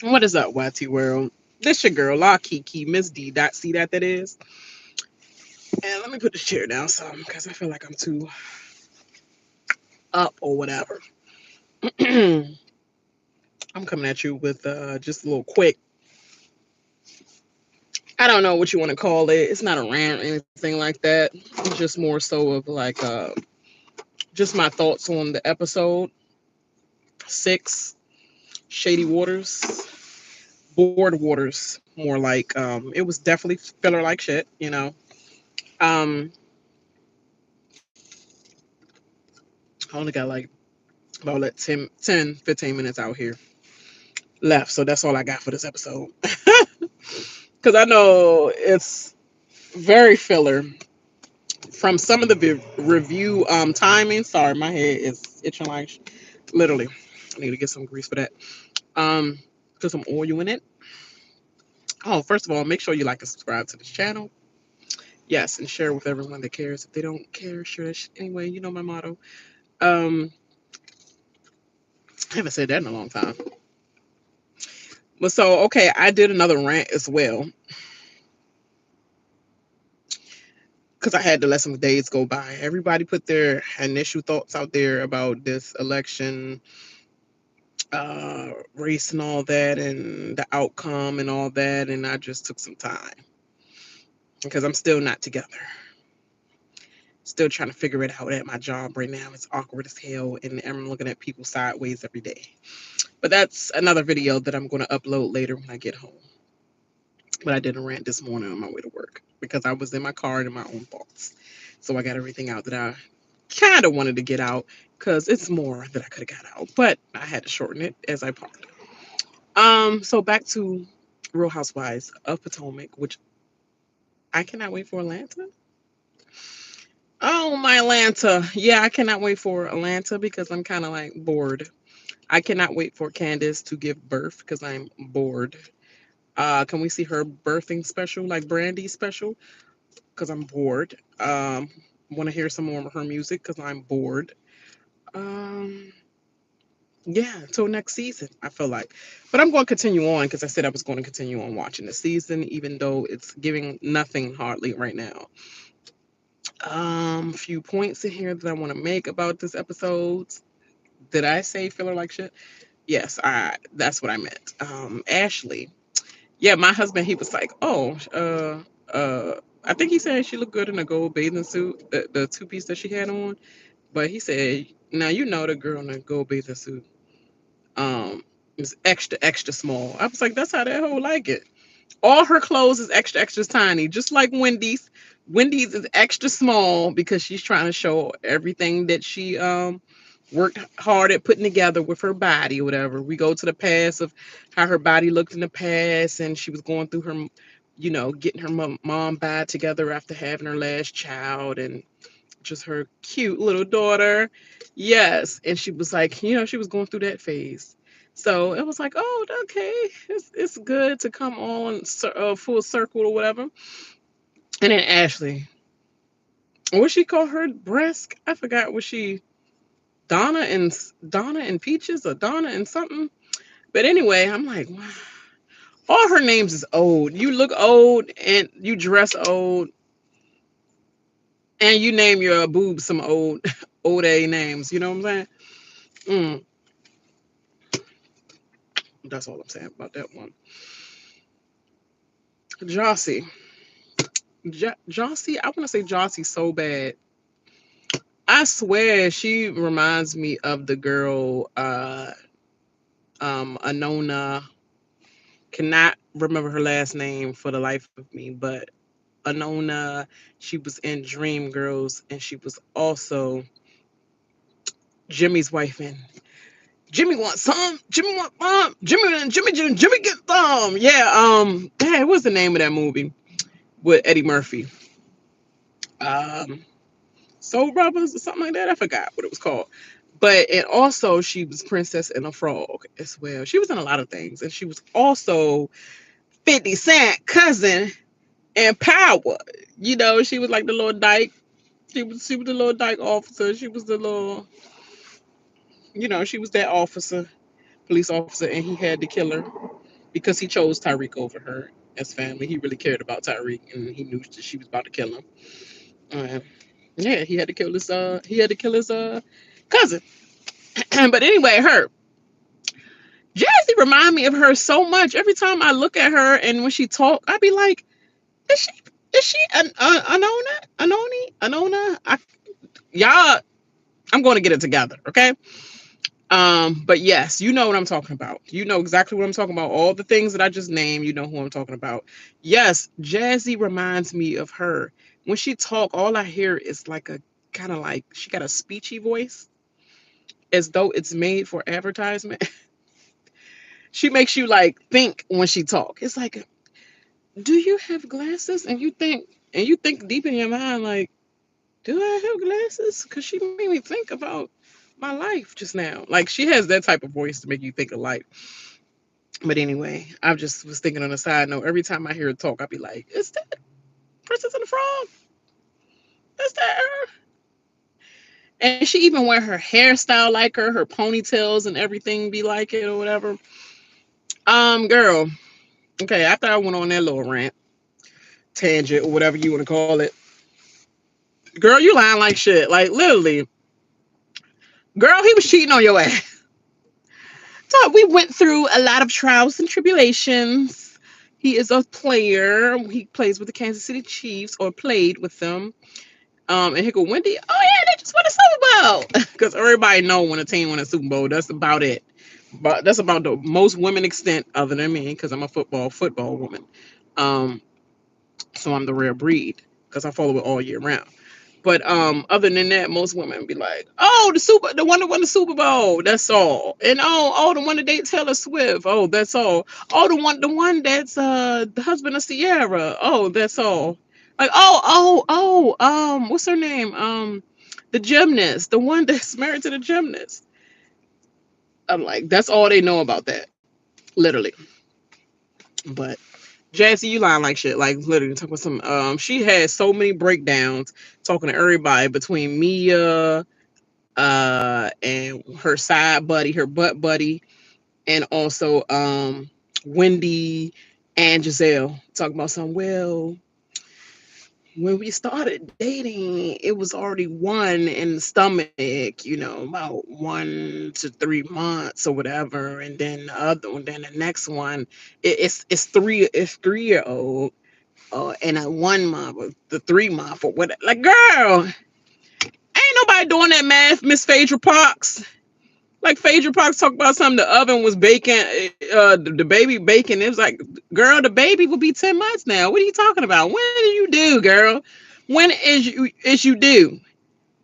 What is up, YT World? This your girl, La Kiki, Miss D. Dot C that is. And let me put this chair down some because I feel like I'm too up or whatever. I'm coming at you with just a little quick. I don't know what you want to call it. It's not a rant or anything like that. It's just more so of like just my thoughts on the episode 6, Shady Waters, Bored Waters. More like it was definitely filler like shit. Um, I only got like about like 10, 15 minutes out here left. So that's all I got for this episode. Because I know it's very filler from some of the review timing. Sorry, my head is itching like literally. I need to get some grease for that. Um, put some oil in it. Oh, first of all, make sure you like and subscribe to this channel. Yes, and share with everyone that cares. If they don't care, share. Anyway, you know my motto. Um, I haven't said that in a long time. But so okay, I did another rant as well because I had to let some days go by. Everybody put their initial thoughts out there about this election, race and all that, and the outcome and all that. And I just took some time because I'm still not together. Still trying to figure it out at my job right now. It's awkward as hell, and I'm looking at people sideways every day. But that's another video that I'm going to upload later when I get home. But I did a rant this morning on my way to work because I was in my car and in my own thoughts. So I got everything out that I kind of wanted to get out because it's more that I could have got out, but I had to shorten it as I parked. So back to Real Housewives of Potomac, which I cannot wait for Atlanta. Oh my Atlanta. Yeah, I cannot wait for Atlanta because I'm kind of like bored. I cannot wait for Candace to give birth because I'm bored. Can we see her birthing special, like Brandy's special? Because I'm bored. Want to hear some more of her music because I'm bored. Um, yeah, until next season, I feel like. But I'm going to continue on because I said I was going to continue on watching the season, even though it's giving nothing hardly right now. Few points in here that I want to make about this episode. Did I say filler like shit? Yes, I. That's what I meant. Ashley. Yeah, my husband. He was like, oh, I think he said she looked good in a gold bathing suit, the two piece that she had on. But he said, now you know the girl in the gold bathing suit is extra extra small. I was like, that's how that hoe like it. All her clothes is extra extra tiny, just like Wendy's. Wendy's is extra small because she's trying to show everything that she worked hard at putting together with her body or whatever. We go to the past of how her body looked in the past, and she was going through her, getting her mom back together after having her last child, and just her cute little daughter. Yes. And she was like, she was going through that phase. So it was like, oh, okay, it's good to come on full circle or whatever. And then Ashley, what she call her breast? I forgot what she Donna and Donna and Peaches or Donna and something. But anyway, I'm like, wow. All her names is old. You look old and you dress old and you name your boobs some old old A names. You know what I'm saying? That's all I'm saying about that one. Jossie. Jossie, I want to say Jossie so bad. I swear she reminds me of the girl, Anona. Cannot remember her last name for the life of me, but Anona, she was in Dream Girls, and she was also Jimmy's wife in Jimmy wants some. Jimmy want Jimmy get some. Yeah. Hey, what's the name of that movie with Eddie Murphy? Um, Soul Brothers or something like that. I forgot what it was called. But and also she was Princess and a Frog as well. She was in a lot of things, and she was also 50 Cent cousin in Power. She was like the little dyke. She was the little dyke officer. She was the little, she was that officer, police officer, and he had to kill her. because he chose Tyreek over her as family. He really cared about Tyreek, and he knew that she was about to kill him. Uh, yeah, he had to kill his cousin. But anyway, her Jazzy remind me of her so much. Every time I look at her and when she talk, I be like, is she an Anona? Y'all, I'm going to get it together, okay? But yes, you know what I'm talking about. You know exactly what I'm talking about. All the things that I just named, you know who I'm talking about. Yes, Jazzy reminds me of her. When she talk, all I hear is like a kind of like she got a speechy voice, as though it's made for advertisement. She makes you like think when she talk. It's like, do you have glasses? And you think deep in your mind, like, do I have glasses? Because she made me think about my life just now. Like she has that type of voice to make you think of life. But anyway, I just was thinking on a side note, every time I hear her talk, I'd be like, is that Princess and the Frog? Is that her? And she even wear her hairstyle like her ponytails and everything be like it or whatever. Girl, okay, after I went on that little rant, tangent, or whatever you want to call it, girl, you lying like shit. Like literally, girl, he was cheating on your ass. So we went through a lot of trials and tribulations. He is a player. He plays with the Kansas City Chiefs or played with them. And here go Wendy. Oh yeah, they just won a Super Bowl. Because everybody know when a team won a Super Bowl, that's about it. But that's about the most women extent other than me, because I'm a football woman. Um, so I'm the rare breed because I follow it all year round. But other than that, most women be like, "Oh, the one that won the Super Bowl, that's all." And oh, the one that dates Taylor Swift, oh, that's all. Oh, the one that's the husband of Sierra, oh, that's all. Like, what's her name? The gymnast, the one that's married to the gymnast. I'm like, that's all they know about that, literally. But Jazzy, you lying like shit. Like literally talking about some. She had so many breakdowns talking to everybody between Mia, and her side buddy, her butt buddy, and also Wendy and Giselle talking about some. Well, when we started dating, it was already one in the stomach, about 1 to 3 months or whatever, and then the other one, then the next one, it's 3 year old, and a 1 month or the 3 month or what? Like, girl, ain't nobody doing that math, Miss Phaedra Parks. Like Phaedra Parks talked about something. The oven was baking. The baby baking. It was like, girl, the baby will be 10 months now. What are you talking about? When did you do, girl? When is you due?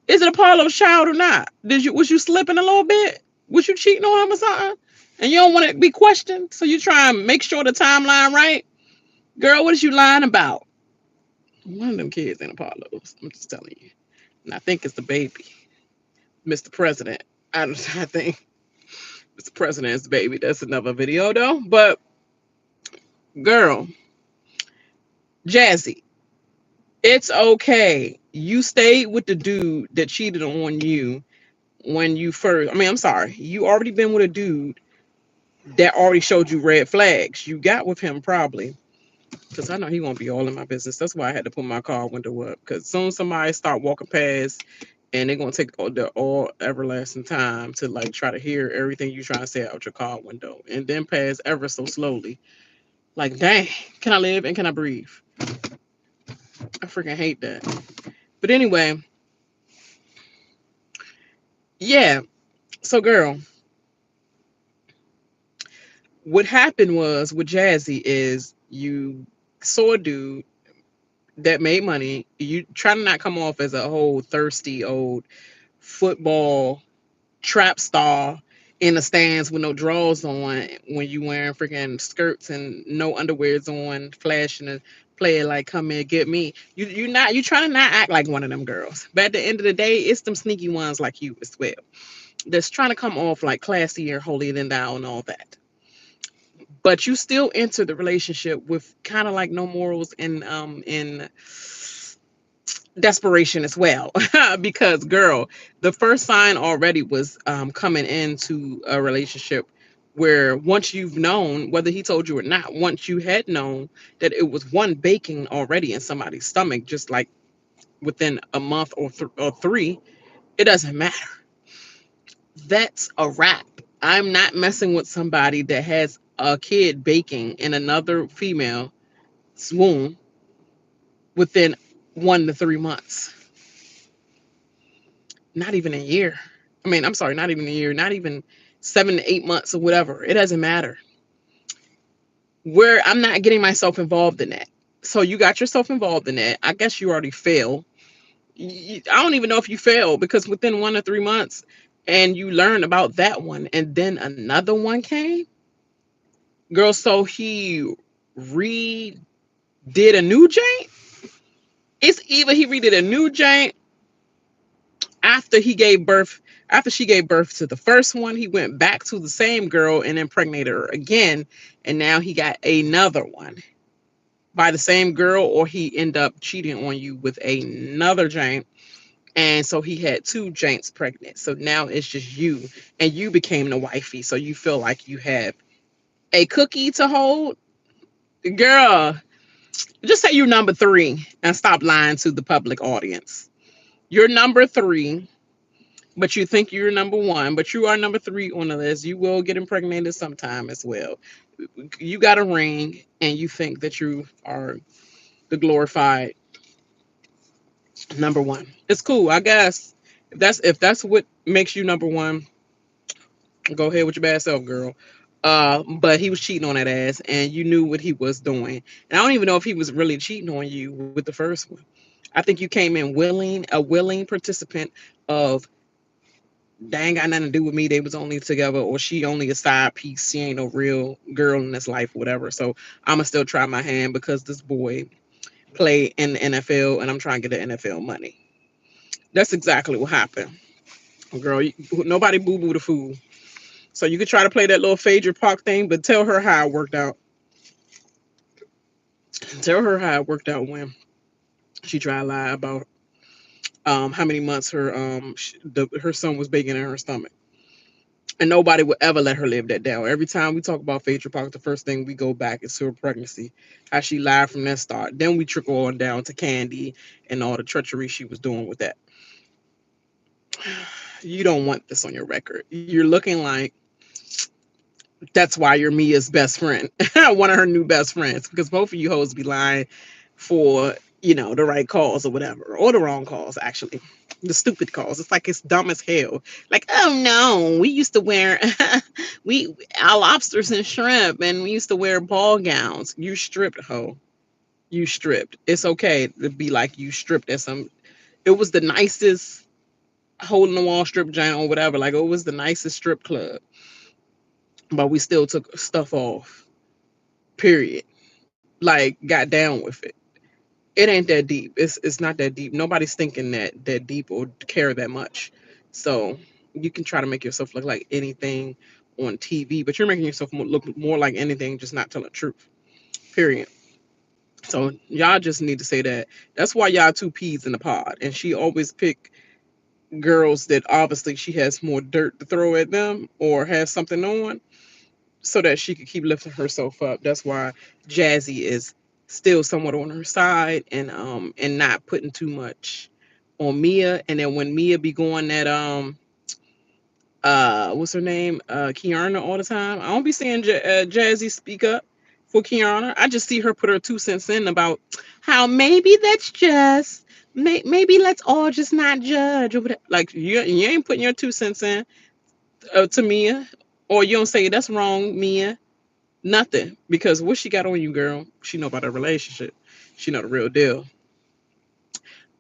Is it Apollo's child or not? Was you slipping a little bit? Was you cheating on him or something? And you don't want to be questioned, so you try and make sure the timeline right, girl. What is you lying about? One of them kids ain't Apollo's. I'm just telling you. And I think it's the baby, Mr. President. I think Mr. President's baby. That's another video though. But girl, Jazzy, it's okay. You stayed with the dude that cheated on you when you first. I mean, I'm sorry. You already been with a dude that already showed you red flags. You got with him probably because I know he won't be all in my business. That's why I had to put my car window up. Because soon somebody start walking past and they're gonna take all everlasting time to like try to hear everything you trying to say out your car window, and then pass ever so slowly. Like, dang, can I live and can I breathe? I freaking hate that. But anyway, yeah. So, girl, what happened was with Jazzy is you saw a dude that made money. You try to not come off as a whole thirsty old football trap star in the stands with no drawers on when you wearing freaking skirts and no underwears on, flashing and playing like come here get me. You trying to not act like one of them girls. But at the end of the day, it's them sneaky ones like you as well. That's trying to come off like classy and holier than thou and all that. But you still enter the relationship with kind of like no morals and in desperation as well. Because girl, the first sign already was coming into a relationship where once you've known, whether he told you or not, once you had known that it was one baking already in somebody's stomach, just like within a month or three, it doesn't matter. That's a wrap. I'm not messing with somebody that has a kid baking in another female womb within 1 to 3 months. Not even a year. I mean, I'm sorry, not even a year, not even 7 to 8 months or whatever. It doesn't matter. Where I'm not getting myself involved in that. So you got yourself involved in that. I guess you already failed. I don't even know if you failed because within 1 to 3 months, and you learned about that one, and then another one came, girl. So he redid a new jank. It's either he redid a new jank after he gave birth, after she gave birth to the first one, he went back to the same girl and impregnated her again, and now he got another one by the same girl, or he end up cheating on you with another jank. And so he had two janks pregnant. So now it's just you, and you became the wifey. So you feel like you have a cookie to hold. Girl, just say you're number three and stop lying to the public audience. You're number three, but you think you're number one, but you are number three on the list. You will get impregnated sometime as well. You got a ring and you think that you are the glorified number one. It's cool, I guess. If that's what makes you number one, go ahead with your bad self, girl. But he was cheating on that ass, and you knew what he was doing. And I don't even know if he was really cheating on you with the first one. I think you came in willing, a willing participant of, they ain't got nothing to do with me. They was only together, or she only a side piece. She ain't no real girl in this life, whatever. So I'ma still try my hand because this boy play in the NFL, and I'm trying to get the NFL money. That's exactly what happened, girl. Nobody boo boo the fool. So you could try to play that little Phaedra Park thing, but tell her how it worked out. Tell her how it worked out when she tried to lie about how many months her son was baking in her stomach. And nobody would ever let her live that down. Every time we talk about Phaedra Park, the first thing we go back is to her pregnancy, how she lied from that start. Then we trickle on down to Candy and all the treachery she was doing with that. You don't want this on your record. You're looking like that's why you're Mia's best friend, one of her new best friends, because both of you hoes be lying for, the right cause or whatever, or the wrong cause, actually. The stupid cause. It's like it's dumb as hell. Like, oh no, we used to wear we our lobsters and shrimp, and we used to wear ball gowns. You stripped, hoe. You stripped. It's okay to be like you stripped at some. It was the nicest hole in the wall strip joint or whatever. Like, it was the nicest strip club, but we still took stuff off. Period. Like, got down with it. It ain't that deep. It's not that deep. Nobody's thinking that deep or care that much. So you can try to make yourself look like anything on TV, but you're making yourself look more like anything, just not telling the truth. Period. So y'all just need to say that. That's why y'all two peas in the pod, and she always pick girls that obviously she has more dirt to throw at them or has something on, so that she could keep lifting herself up. That's why Jazzy is still somewhat on her side, and not putting too much on Mia. And then when Mia be going that what's her name, Kiana, all the time, I don't be seeing Jazzy speak up for Kiana. I just see her put her 2 cents in about how maybe that's just maybe let's all just not judge or whatever. Like, you ain't putting your 2 cents in to Mia, or you don't say that's wrong, Mia. Nothing. Because what she got on you, girl, she know about her relationship. She know the real deal.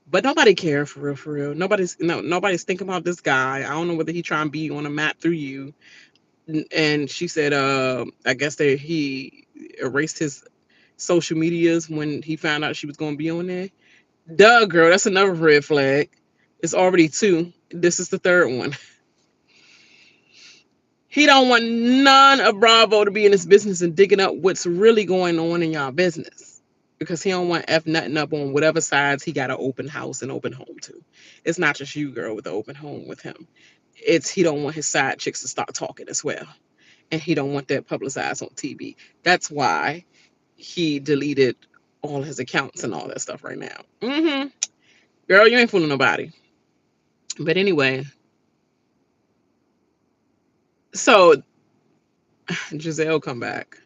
But nobody care for real, for real. Nobody's thinking about this guy. I don't know whether he trying to be on a map through you. And she said, I guess that he erased his social medias when he found out she was gonna be on there. Duh, girl, that's another red flag. It's already two. This is the third one. He don't want none of Bravo to be in his business and digging up what's really going on in y'all business. Because he don't want F nothing up on whatever sides he got an open house and open home to. It's not just you, girl, with the open home with him. It's he don't want his side chicks to start talking as well. and he don't want that publicized on TV. That's why he deleted all his accounts and all that stuff right now. Girl, you ain't fooling nobody. But anyway, so Giselle come back,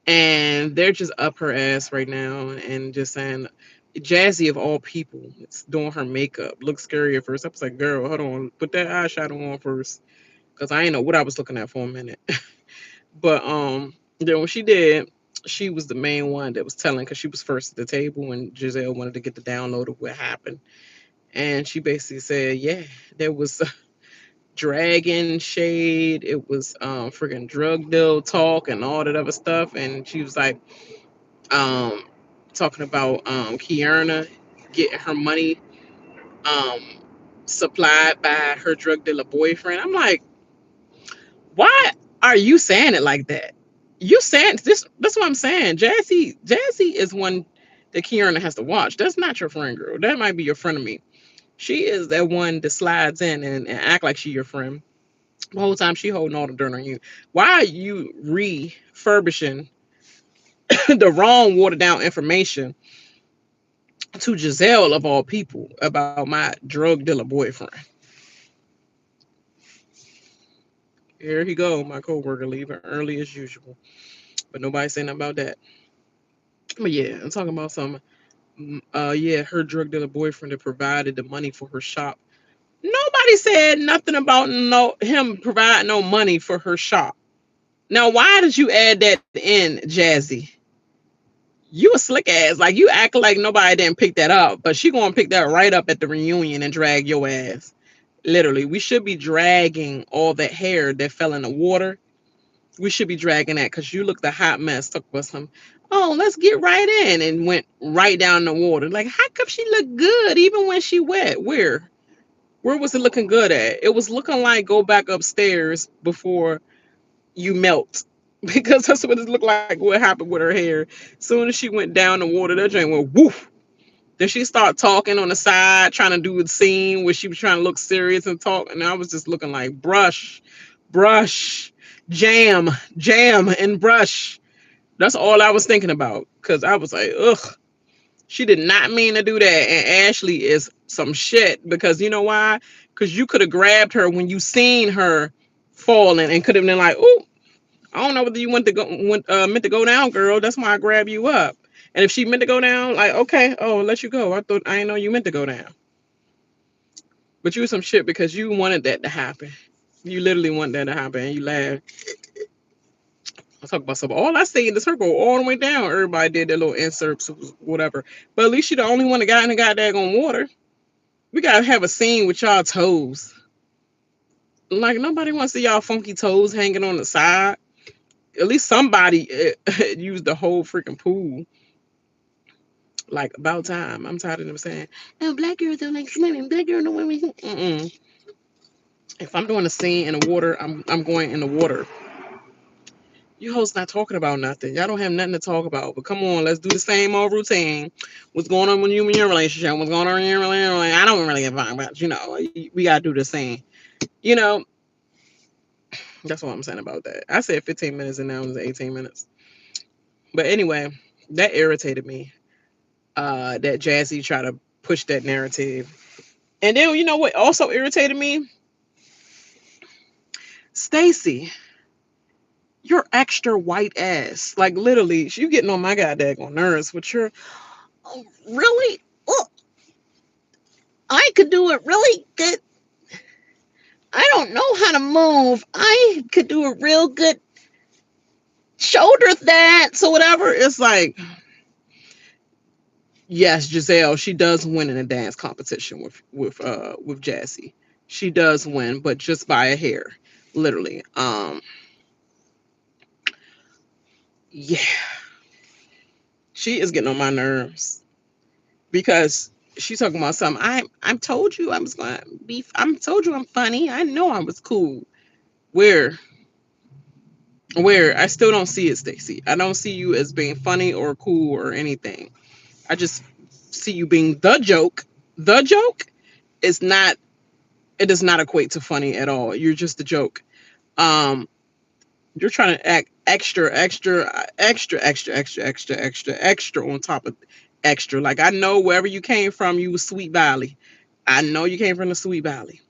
and they're just up her ass right now and just saying, Jazzy of all people, it's doing her makeup. Looks scary at first. I was like, girl, hold on, put that eyeshadow on first, because I ain't know what I was looking at for a minute. But then when she did, she was the main one that was telling, because she was first at the table when Giselle wanted to get the download of what happened. And she basically said, yeah, there was dragon shade, it was freaking drug deal talk and all that other stuff. And she was like, um talking about Kiana getting her money um supplied by her drug dealer boyfriend. I'm like, why are you saying it like that? You saying this, that's what I'm saying. Jazzy is one that Kiana has to watch. That's not your friend, girl. That might be your friend of me. She is that one that slides in and act like she your friend. The whole time she holding all the dirt on you. Why are you refurbishing the wrong watered down information to Giselle of all people about my drug dealer boyfriend? Here he go, my coworker leaving early as usual, but nobody saying nothing about that. But yeah, I'm talking about some. Yeah, her drug dealer boyfriend that provided the money for her shop. Nobody said nothing about no him providing no money for her shop. Now, why did you add that in, Jazzy? You a slick ass. Like, you act like nobody didn't pick that up, but she gonna pick that right up at the reunion and drag your ass. Literally, we should be dragging all that hair that fell in the water. We should be dragging that, because you looked a hot mess. Talk about some, oh, let's get right in, and went right down the water. Like, how come she look good even when she wet? Where was it looking good at? It was looking like go back upstairs before you melt. Because that's what it looked like what happened with her hair. Soon as she went down the water, that joint went woof. Then she started talking on the side, trying to do a scene where she was trying to look serious and talk. And I was just looking like brush, jam, jam, and brush. That's all I was thinking about. Because I was like, ugh, she did not mean to do that. And Ashley is some shit. Because you know why? Because you could have grabbed her when you seen her falling and could have been like, ooh, I don't know whether you meant to go down, girl. That's why I grab you up. And if she meant to go down, like, okay, oh, I'll let you go. I didn't know you meant to go down. But you was some shit because you wanted that to happen. You literally want that to happen, and you laugh. I talk about something. All I see in the circle all the way down. Everybody did their little inserts, whatever. But at least you the only one that got in the goddamn water. We gotta have a scene with y'all toes. Like, nobody wants to see y'all funky toes hanging on the side. At least somebody used the whole freaking pool. Like, about time. I'm tired of them saying, "Oh, black girls don't like swimming. Black girls don't want to." If I'm doing a scene in the water, I'm going in the water. You hosts not talking about nothing. Y'all don't have nothing to talk about. But come on, let's do the same old routine. What's going on with you and your relationship? What's going on in your relationship? I don't really give a fuck about, we gotta do the same. You know, that's what I'm saying about that. I said 15 minutes and now it's 18 minutes. But anyway, that irritated me. That Jazzy tried to push that narrative. And then you know what also irritated me? Stacy, your extra white ass. Like, literally, you getting on my goddamn nerves with your, oh, really? Oh, I could do it really good. I don't know how to move. I could do a real good shoulder dance or whatever. It's like, yes, Giselle, she does win in a dance competition with Jassy. She does win, but just by a hair, literally. Yeah, she is getting on my nerves because she's talking about something. I told you I was gonna be. I told you I'm funny. I know I was cool. Where I still don't see it, Stacy. I don't see you as being funny or cool or anything. I just see you being the joke. The joke is not. It does not equate to funny at all. You're just a joke. Um, you're trying to act extra on top of extra. Like I know wherever you came from, you was Sweet Valley. I know you came from the Sweet Valley,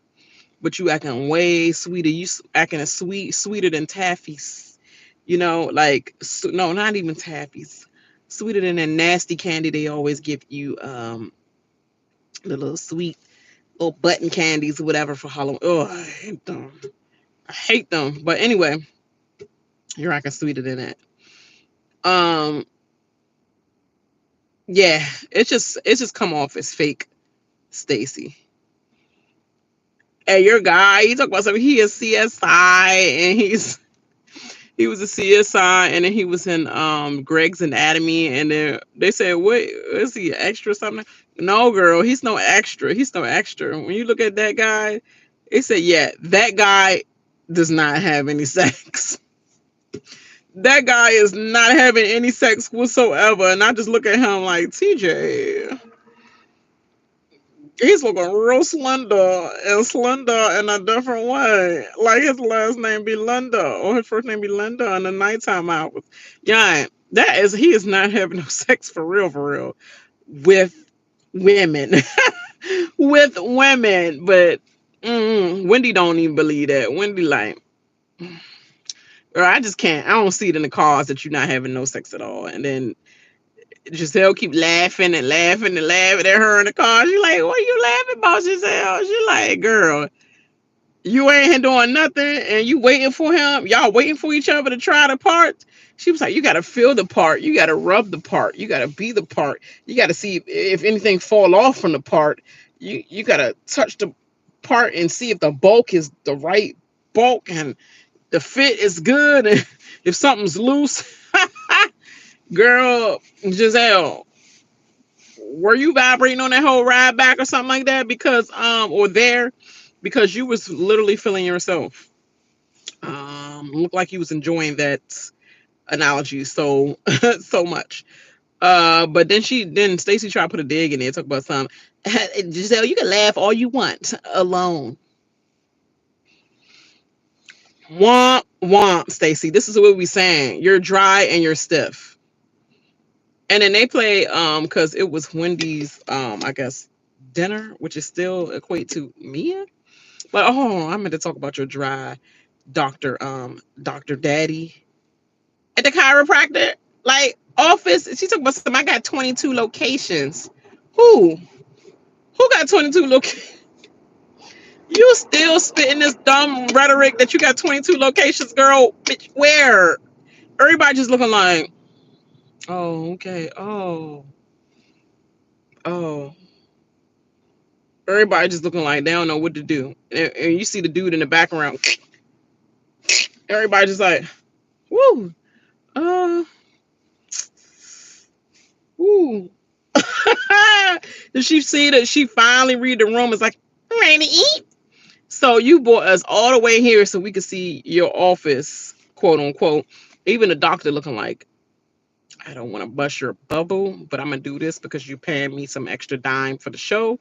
but you acting way sweeter. Acting a sweeter than Taffy's. Like no, not even Taffy's. Sweeter than that nasty candy they always give you. The little sweet little button candies or whatever for Halloween. Oh, I hate them. I hate them. But anyway, you're acting sweeter than that. Um, yeah, it's just come off as fake, Stacy. And your guy, he talk about something. He is CSI, and he was a CSI, and then he was in Greg's Anatomy, and then they said, "What is he, extra or something?" No, girl, he's no extra. He's no extra. When you look at that guy, they said, "Yeah, that guy does not have any sex." That guy is not having any sex whatsoever. And I just look at him like, TJ, he's looking real slender in a different way. Like his last name be Linda, or his first name be Linda in the nighttime hours. Yeah, he is not having no sex for real, with women. With women. But Wendy don't even believe that. Wendy like, girl, I just can't. I don't see it in the cards that you're not having no sex at all. And then Giselle keep laughing and laughing and laughing at her in the car. She like, what are you laughing about, Giselle? She like, girl, you ain't here doing nothing and you waiting for him. Y'all waiting for each other to try the part. She was like, you gotta feel the part. You gotta rub the part. You gotta be the part. You gotta see if anything fall off from the part. You gotta touch the part and see if the bulk is the right bulk and the fit is good. And if something's loose, girl, Giselle, were you vibrating on that whole ride back or something like that? Because or there, because you was literally feeling yourself. Looked like you was enjoying that analogy so so much. But then Stacy tried to put a dig in there, talk about something. Giselle, you can laugh all you want alone. Womp womp, Stacy. This is what we saying. You're dry and you're stiff. And then they play because it was Wendy's I guess dinner, which is still equate to Mia. But oh, I meant to talk about your dry Dr. Daddy at the chiropractor. Like office, she talked about some. I got 22 locations. Who? Who got 22 locations? You still spitting this dumb rhetoric that you got 22 locations, girl. Bitch, where? Everybody just looking like, oh, okay. Oh. Everybody just looking like they don't know what to do. And you see the dude in the background. Everybody just like, woo. Uh, woo. Did she see that she finally read the room? It's like, I'm ready to eat. So you brought us all the way here so we could see your office, quote unquote. Even the doctor looking like, I don't want to bust your bubble, but I'm gonna do this because you paying me some extra dime for the show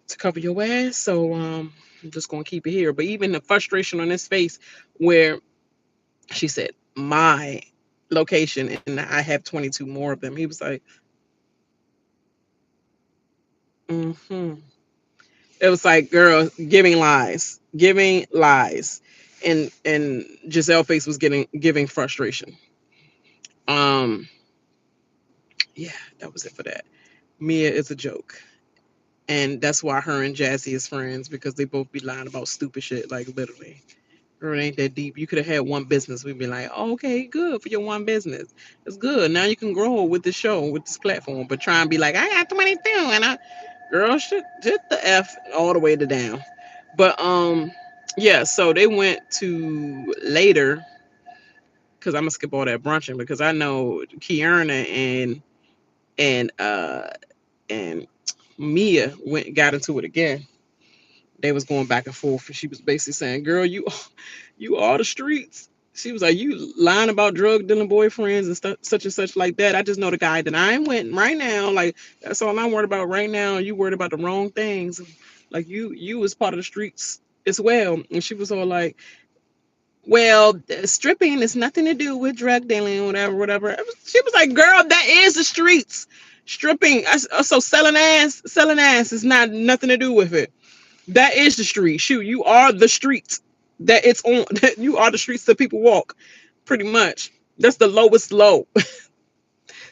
to cover your ass. So I'm just gonna keep it here. But even the frustration on his face, where she said, my location, and I have 22 more of them. He was like, mm-hmm. It was like, girl, giving lies, and Giselle face was getting giving frustration. Um, yeah, that was it for that. Mia is a joke, and that's why her and Jazzy is friends because they both be lying about stupid shit, like literally. Girl, it ain't that deep. You could have had one business. We'd be like, oh, okay, good for your one business. It's good. Now you can grow with the show, with this platform. But try and be like, I got 22, and girl, shit, just the F all the way to down. But yeah. So they went to later because I'm gonna skip all that brunching because I know Kiana and and Mia got into it again. They was going back and forth, and she was basically saying, "Girl, you are the streets." She was like, "You lying about drug dealing boyfriends and stuff, such and such like that. I just know the guy that I'm with right now. Like that's all I'm worried about right now. You worried about the wrong things. Like you was part of the streets as well." And she was all like, Well, stripping is nothing to do with drug dealing, whatever, whatever. She was like, "Girl, that is the streets. Stripping, so selling ass is not nothing to do with it. That is the street. Shoot, you are the streets that it's on. You are the streets that people walk. Pretty much. That's the lowest low.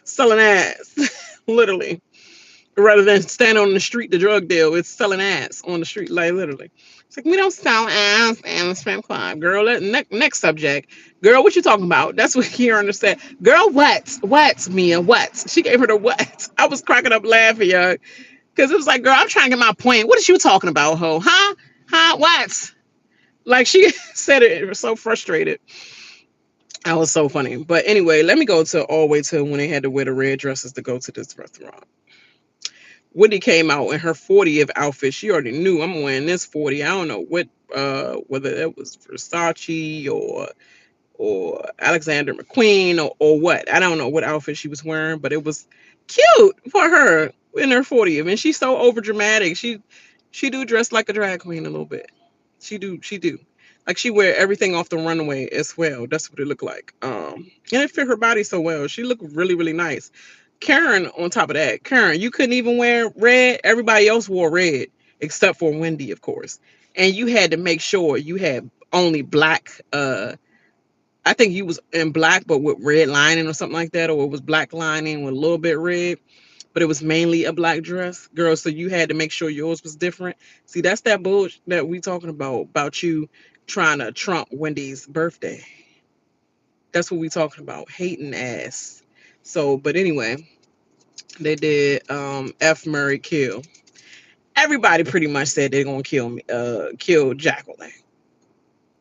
Selling ass, literally. Rather than stand on the street to drug deal, it's selling ass on the street, like literally. It's like we don't sell ass in the strip club, girl. Next subject, girl. What you talking about? That's what Kieran said. Girl, what, Mia? What? She gave her the what? I was cracking up laughing, yo, because it was like, girl, I'm trying to get my point. What is you talking about, ho? Huh? What? Like she said it was so frustrated. That was so funny. But anyway, let me go to all the way to when they had to wear the red dresses to go to this restaurant. Wendy came out in her 40th outfit. She already knew I'm wearing this 40. I don't know what whether it was Versace or Alexander McQueen or what. I don't know what outfit she was wearing, but it was cute for her in her 40th. And she's so over dramatic. She do dress like a drag queen a little bit. She do. Like she wear everything off the runway as well. That's what it looked like. And it fit her body so well. She looked really, really nice. Karen, on top of that, Karen, you couldn't even wear red. Everybody else wore red except for Wendy, of course. And you had to make sure you had only black. I think you was in black, but with red lining or something like that, or it was black lining with a little bit red, but it was mainly a black dress, girl. So you had to make sure yours was different. See, that's that bullshit that we talking about you trying to trump Wendy's birthday. That's what we talking about, hating ass. So, but anyway, they did F Murray kill. Everybody pretty much said they're gonna kill me, kill Jacqueline.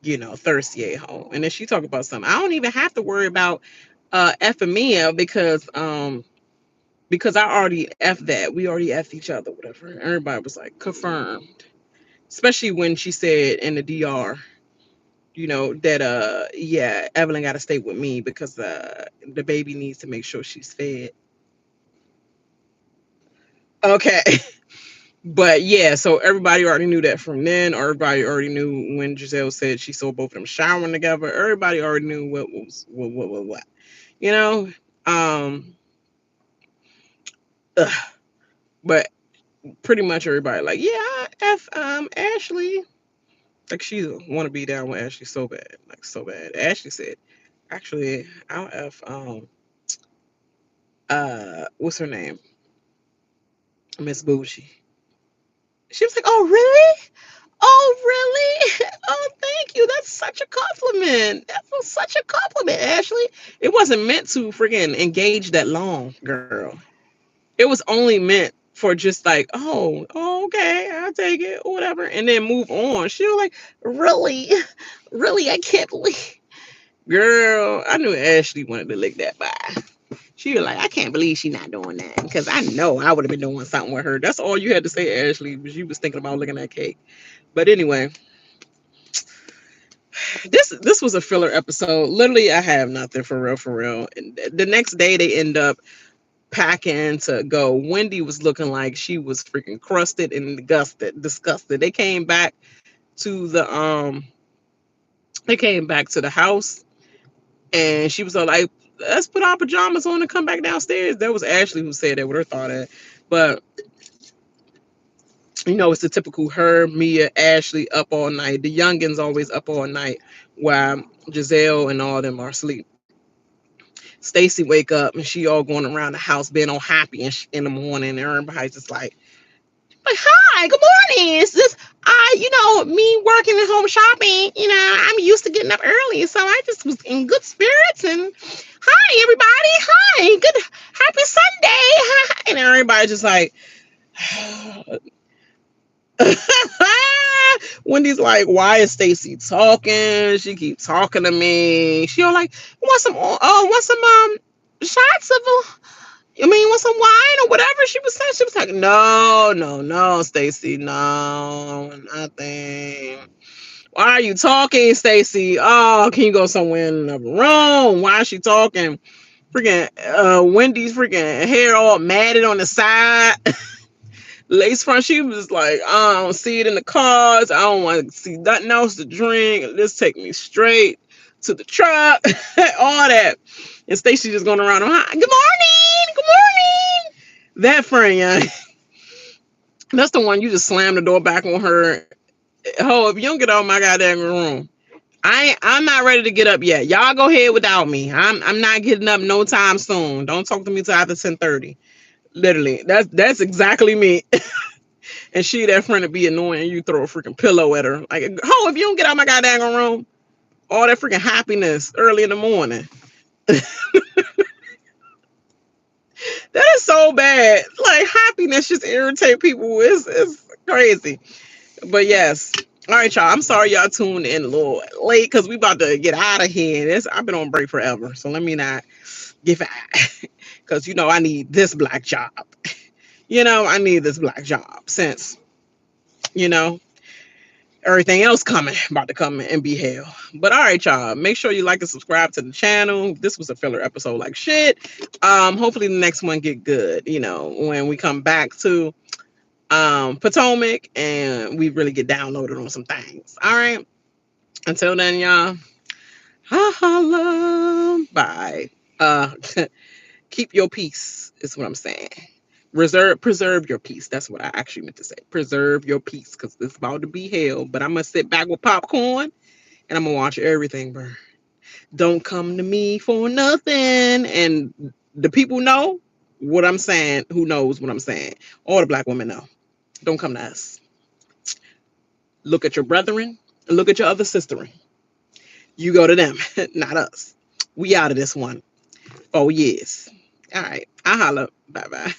Thirsty a hole. And then she talk about something. I don't even have to worry about F and Mia because I already F that. We already F each other, whatever. Everybody was like, confirmed. Especially when she said in the DR, that yeah, Evelyn gotta stay with me because the baby needs to make sure she's fed. Okay. But yeah, so everybody already knew that from then. Everybody already knew when Giselle said she saw both of them showering together. Everybody already knew what was what. You know, um, ugh. But pretty much everybody like, yeah, f Ashley. Like she want to be down with Ashley so bad, like so bad. Ashley said, actually, I'll f what's her name, Miss Bougie. She was like, oh really? Oh, really? Oh, thank you. That's such a compliment. That was such a compliment, Ashley. It wasn't meant to freaking engage that long, girl. It was only meant for just like, oh, okay, I'll take it or whatever, and then move on. She was like, really? Really? I can't believe. Girl, I knew Ashley wanted to lick that by. She was like, I can't believe she's not doing that because I know I would have been doing something with her. That's all you had to say, Ashley, was you was thinking about licking that cake. But anyway, this was a filler episode. Literally, I have nothing for real, for real. And the next day they end up packing to go. Wendy was looking like she was freaking crusted and disgusted. To the um they came back to the house and she was all like, let's put our pajamas on and come back downstairs. That was Ashley who said that with her thought at. But it's the typical her, Mia, Ashley up all night. The youngins always up all night while Giselle and all them are asleep. Stacy wake up and she all going around the house being all happy in the morning. And everybody's just like, hi, good morning. It's just me working at home shopping. I'm used to getting up early, so I just was in good spirits. And hi, everybody. Hi, good, happy Sunday. Hi. And everybody just like, Wendy's like, why is Stacy talking? She keeps talking to me. She all like, want some shots of want some wine or whatever she was saying. She was like, no, no, no, Stacy, no, nothing. Why are you talking, Stacy? Oh, can you go somewhere in the room? Why is she talking? Freaking Wendy's freaking hair all matted on the side. Lace front, she was like, I don't see it in the cards. I don't want to see nothing else to drink. Just take me straight. to the truck, all that. And Stacy just going around, hi, good morning, good morning. That friend, yeah, that's the one you just slam the door back on her. Oh, if you don't get out of my goddamn room, I'm not ready to get up yet. Y'all go ahead without me. I'm not getting up no time soon. Don't talk to me till after 10:30. Literally, that's exactly me. And she that friend to be annoying. You throw a freaking pillow at her. Like, oh, if you don't get out of my goddamn room, all that freaking happiness early in the morning. That is so bad. Like happiness just irritate people. It's crazy. But yes. All right, y'all. I'm sorry y'all tuned in a little late because we about to get out of here. I've been on break forever. So let me not get fat. Because I need this black job. I need this black job since, you know, everything else about to come and be hell. But all right, y'all. Make sure you like and subscribe to the channel. This was a filler episode like shit. Hopefully the next one get good, when we come back to Potomac and we really get downloaded on some things. All right. Until then, y'all. Holla. Bye. Keep your peace is what I'm saying. Preserve your peace. That's what I actually meant to say. Preserve your peace because it's about to be hell. But I'm gonna sit back with popcorn and I'm gonna watch everything burn. Don't come to me for nothing. And the people know what I'm saying. Who knows what I'm saying? All the black women know. Don't come to us. Look at your brethren and look at your other sister. You go to them, not us. We out of this one. Oh yes. All right. I holla. Bye bye.